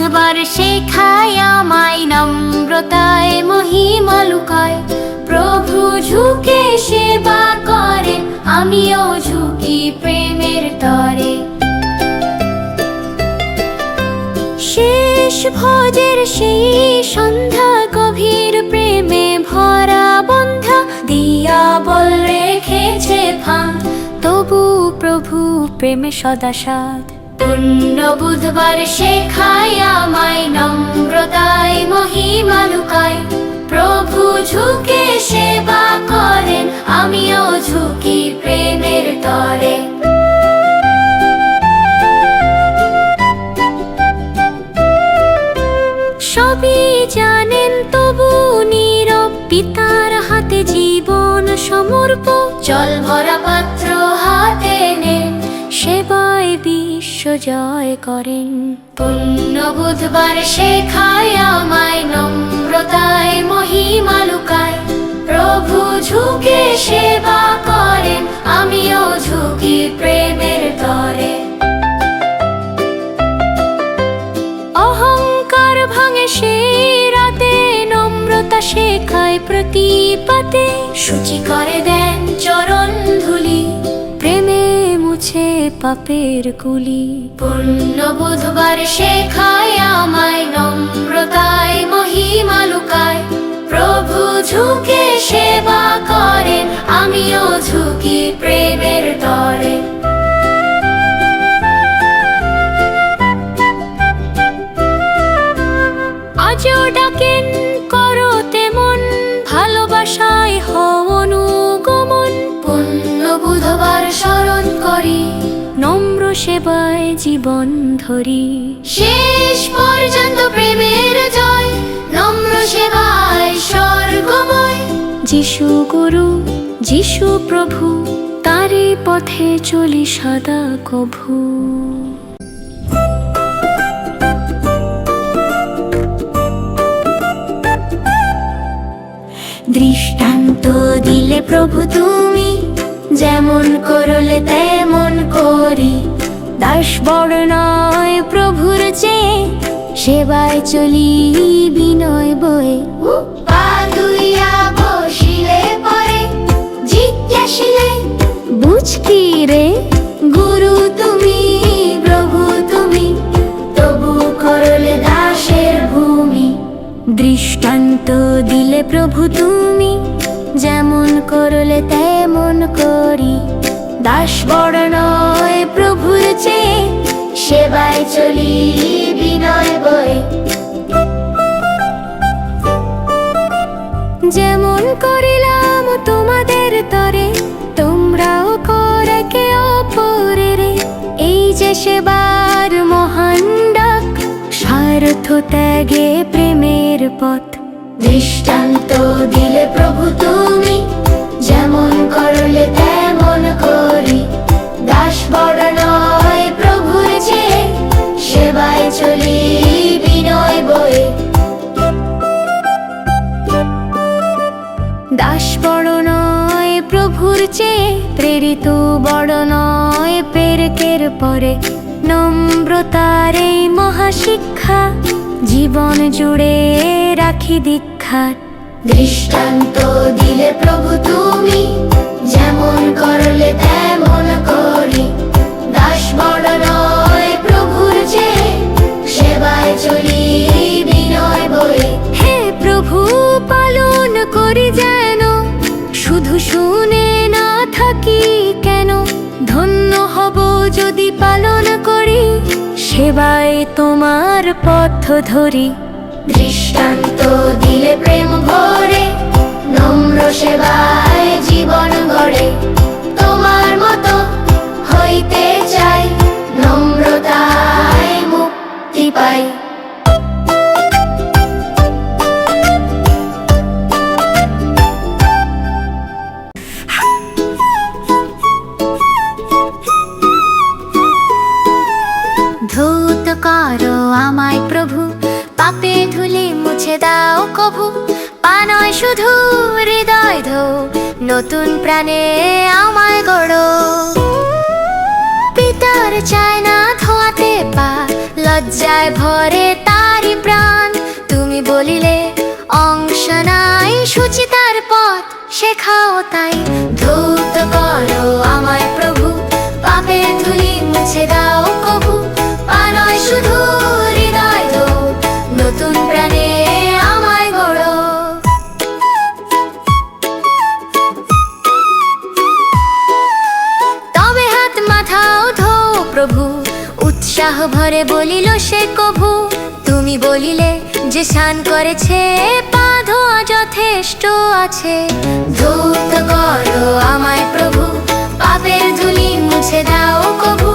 বুধবার শেখায় আমায় নম্রতায় মহিমা লুকায়। প্রভু ঝুঁকে সেবা করেন, আমিও ঝুঁকি প্রেমের তরে। শেষ ভোজের সেই সন্ধ্যা, গভীর প্রেমে ভরা বন্ধা, দিয়া বল রেখেছে ফাঁদ, তবু প্রভু প্রেমে সদা সাধ। পুণ্য বুধবার শেখায় আমায় নম্রতায় মহিমা লুকায়। প্রভু ঝুঁকে সেবা করেন, আমিও ঝুঁকি প্রেমের তরে। সবই জানেন তবু নীরব, পিতার হাতে জীবন সমর্প। জল ভরা পাত্র হাতে নেন, সেবায় বিশ্ব জয় করেন। পুণ্য বুধবার শেখায় আমায় নম্রতায় মহিমা লুকায়। প্রভু ঝুঁকে সেবা করেন, আমিও ঝুঁকি প্রেমের তরে। অহংকার ভাঙে সেই রাতে, নম্রতা শেখায় প্রতিপাতে। সূচি করে দেন চরণ ধুলি, প্রেমে মুছে পাপের কুলি। পুণ্য বুধবার শেখায় আমায় নম্রতায় মহিমা লুকায়। প্রভু ঝুঁকে সেবা করেন, আমিও ঝুঁকি প্রেমের তরে। আজও ডাকেন করো তেমন, ভালোবাসায় হও অনুগমন। পুণ্য বুধবার স্মরণ করি, নম্র সেবায় জীবন ধরি। শেষ পর্যন্ত প্রেমের জয়, নম্র সেবায় স্বর্গময়। যিশু গুরু, যিশু প্রভু, তারই পথে চলি সদা কভু। দৃষ্টান্ত দিলে প্রভু তুমি, যেমন করলে তেমন করি। দাস বড় নয় প্রভুর চেয়ে, সেবায় চলি বিনয় বয়ে। পা ধুইয়া বসিলে পরে, জিজ্ঞাসিলে বুঝ কি রে, গুরু তুমি প্রভু তুমি, তবু করলে দাসের ভূমি। দৃষ্টান্ত দিলে প্রভু তুমি, যেমন করলে তেমন করি। দাস বড় নয় প্রভুর চেয়ে, সেবায় চলি বিনয় বয়ে। যেমন করিলাম তোমাদের তরে, তোমরাও করে কে অপরের। এই যে সেবার মহান ডাক, স্বার্থ ত্যাগে প্রেমের পথ। দৃষ্টান্ত দিলে প্রভু তুমি, যেমন করলে তেমন করি। দাস বড় নয় প্রভুর চেয়ে, সেবায় চলি বিনয় বয়ে। দাস বড় নয় প্রভুর চেয়ে, প্রেরিত বড় নয় প্রেরকের পরে। নম্রতার এই মহাশিক্ষা, জীবন জুড়ে রাখি দীক্ষার। দৃষ্টান্ত দিলে প্রভু তুমি, যেমন করলে তেমন করি। দাস বড় নয় প্রভুর চেয়ে, সেবায় চলি বিনয় বয়ে। হে প্রভু পালন করি যেন, শুধু শুনে না থাকি কেন। ধন্য হব যদি পালন করি, সেবায় তোমার পথ ধরি। দৃষ্টান্ত দিলে প্রেম ভরে, নম্র সেবায় জীবন গড়ে। তোমার মতো হইতে চাই, নম্রতায় মুক্তি পাই। ধৌত করো আমায় প্রভু, পাপে ধুলি মুছে দাও কভু। পা নয় শুধু হৃদয় ধো, নতুন প্রাণে আমায় গড়ো। পিতার চায় না ধোয়াতে পা, লজ্জায় ভরে তা প্রাণ। তুমি বলিলে অংশ নাই, সুচিতার পথ শেখাও তাই। ধৌত করো আমায় প্রভু, পাপের ধুলি মুছে দাও কভু। পা নয় শুধু হৃদয় দো, নতুন প্রাণে আমায় গড়ো। তবে হাত মাথাও ধো প্রভু, উৎসাহ ভরে বলিল সে কভু। তুমি বলিলে যে স্নান করেছে, পা ধোয়া যথেষ্ট আছে। ধৌত করো আমায় প্রভু, পাপের ধুলি মুছে দাও কভু।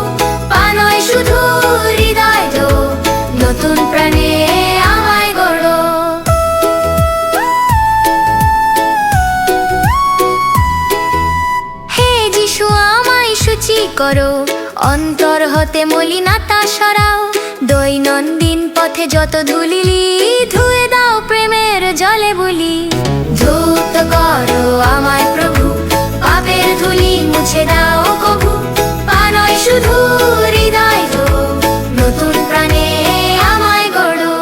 পা নয় শুধু হৃদয় দো, নতুন প্রাণে আমায় গড়ো। হে যিশু আমায় শুচি করো, অন্তর হতে মলিনতা সরাও। দৈনন্দিন পথে যত ধুলিলি, ধুয়ে দাও প্রেমের জলে বলি। ধৌত করো আমায় প্রভু, পাপের ধুলি মুছে দাও কভু। পা নয় শুধু হৃদয় দো, নতুন প্রাণে আমায় গড়ো।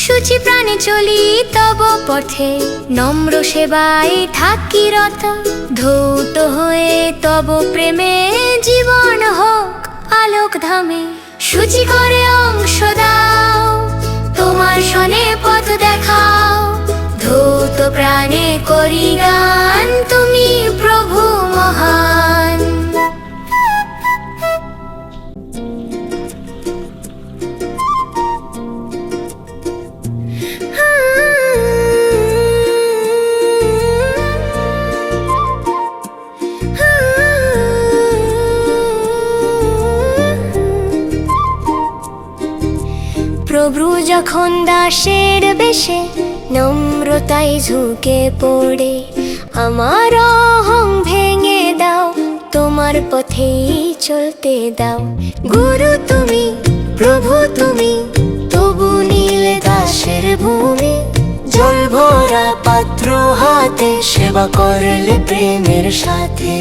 শুচি প্রাণে চলি তব পথে, নম্র সেবায় থাকি রত। ধৌত হয়ে তব প্রেমে, জীবন হোক আলোক ধামে। শুচি করে অংশ দাও, তোমার শনে পথ দেখাও। ধৌত প্রাণে করি গান, তুমি প্রভু মহান। প্রভু যখন দাসের বেশে, নম্রতায় ঝুঁকে পড়ে। আমার অহং ভেঙে দাও, তোমার পথেই চলতে দাও। গুরু তুমি, প্রভু তুমি, তবু নীলে দাসের ভূমি। জল ভরা পাত্র হাতে, সেবা করলে প্রেমের সাথে।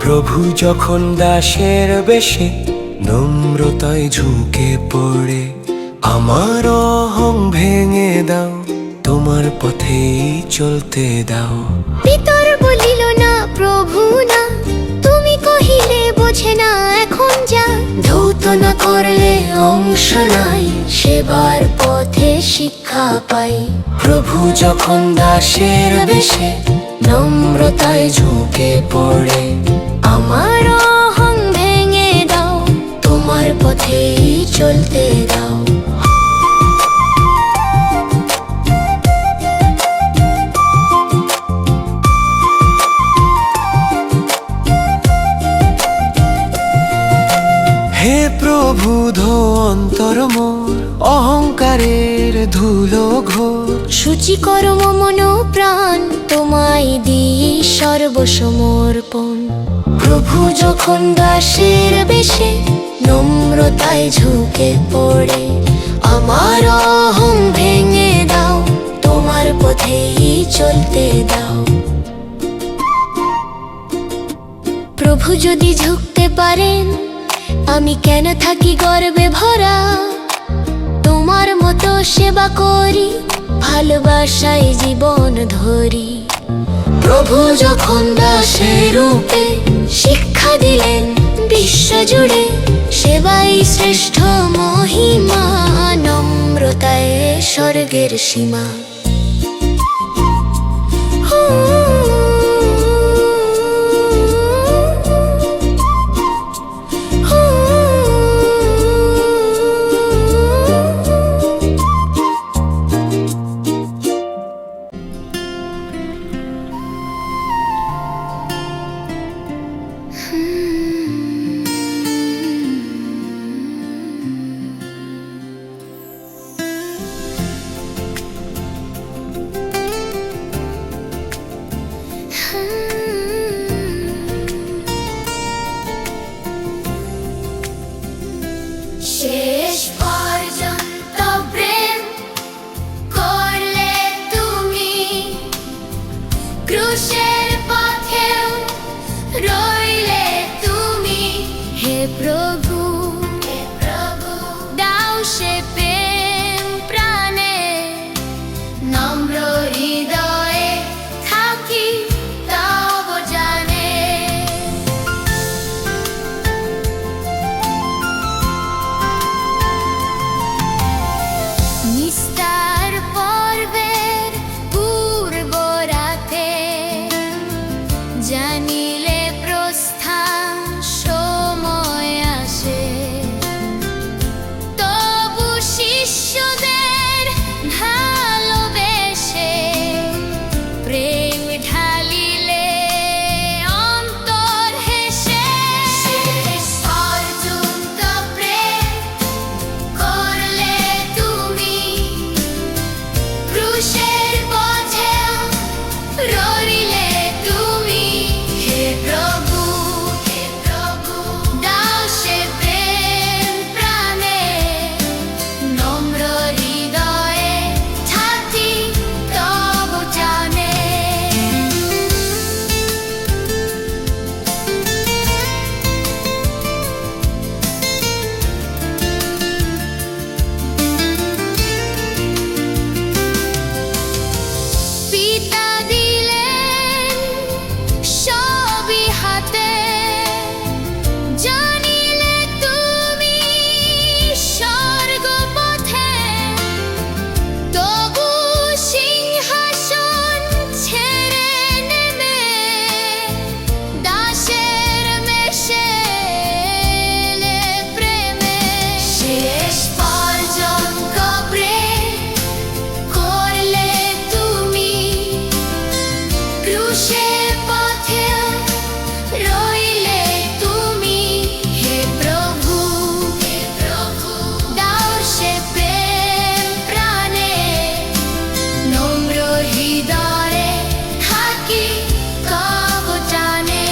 প্রভু যখন দাসের বেশে, নম্রতায় ঝুঁকে পড়ে। আমার অহং ভেঙে দাও, তোমার পথেই চলতে দাও। পিতর বলিল না প্রভু না, তুমি কহিলে বোঝে না এখন যা। ধৌত না করলে অংশ নাই, সেবার পথে শিক্ষা পাই। প্রভু যখন দাসের বেশে, নম্রতায় ঝুঁকে পড়ে। আমার অহং ভেঙে দাও, তোমার পথেই চলতে দাও। হে প্রভু ধো অন্তর মোর, অহংকারের ধুলো ঘোর। শুচি করো মন প্রাণ, তোমায় দিই সর্বসমর্পণ। প্রভু যখন দাসের বেশে, নম্রতায় ঝুঁকে পড়ে। আমার অহং ভেঙে দাও, তোমার পথেই চলতে দাও। প্রভু যদি ঝুঁকতে পারেন, আমি কেন থাকি গর্বে ভরা। তোমার মতো সেবা করি, ভালোবাসায় জীবন ধরি। প্রভু যখন দাসের রূপে, শিক্ষা দিলেন বিশ্ব জুড়ে। সেবাই শ্রেষ্ঠ মহিমা, নম্রতায় স্বর্গের সীমা। ক্রুশের পথেও রইলে তুমি। হে প্রভু, দাও সে প্রেম প্রাণে, নম্র হৃদয়ে থাকি তব জানে। নিস্তার পর্বের পূর্ব রাতে জানিলে প্রস্থান সময় আসে, তবু শিষ্যদের ভালোবেসে প্রেম ঢালিলে অন্তর হেসে। শেষ পর্যন্ত প্রেম করলে তুমি, ক্রুশের পথেও রইলে তুমি। হে প্রভু, দাও সে প্রেম প্রাণে, নম্র হৃদয়ে থাকি তব জানে। পিতা দিলেন সবই হাতে, জানিলে তুমি স্বর্গপথে, তবু সিংহাসন ছেড়ে নেমে দাসের বেশে এলে প্রেমে। শেষ পর্যন্ত প্রেম করলে তুমি, ক্রুশের পথেও রইলে তুমি। হে প্রভু, দাও সে প্রেম প্রাণে, নম্র হৃদয়ে থাকি তব জানে।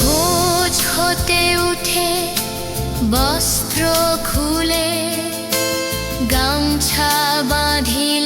ভোজ হতে উঠে বস্ত্র খুলে গামছা বাঁধিলে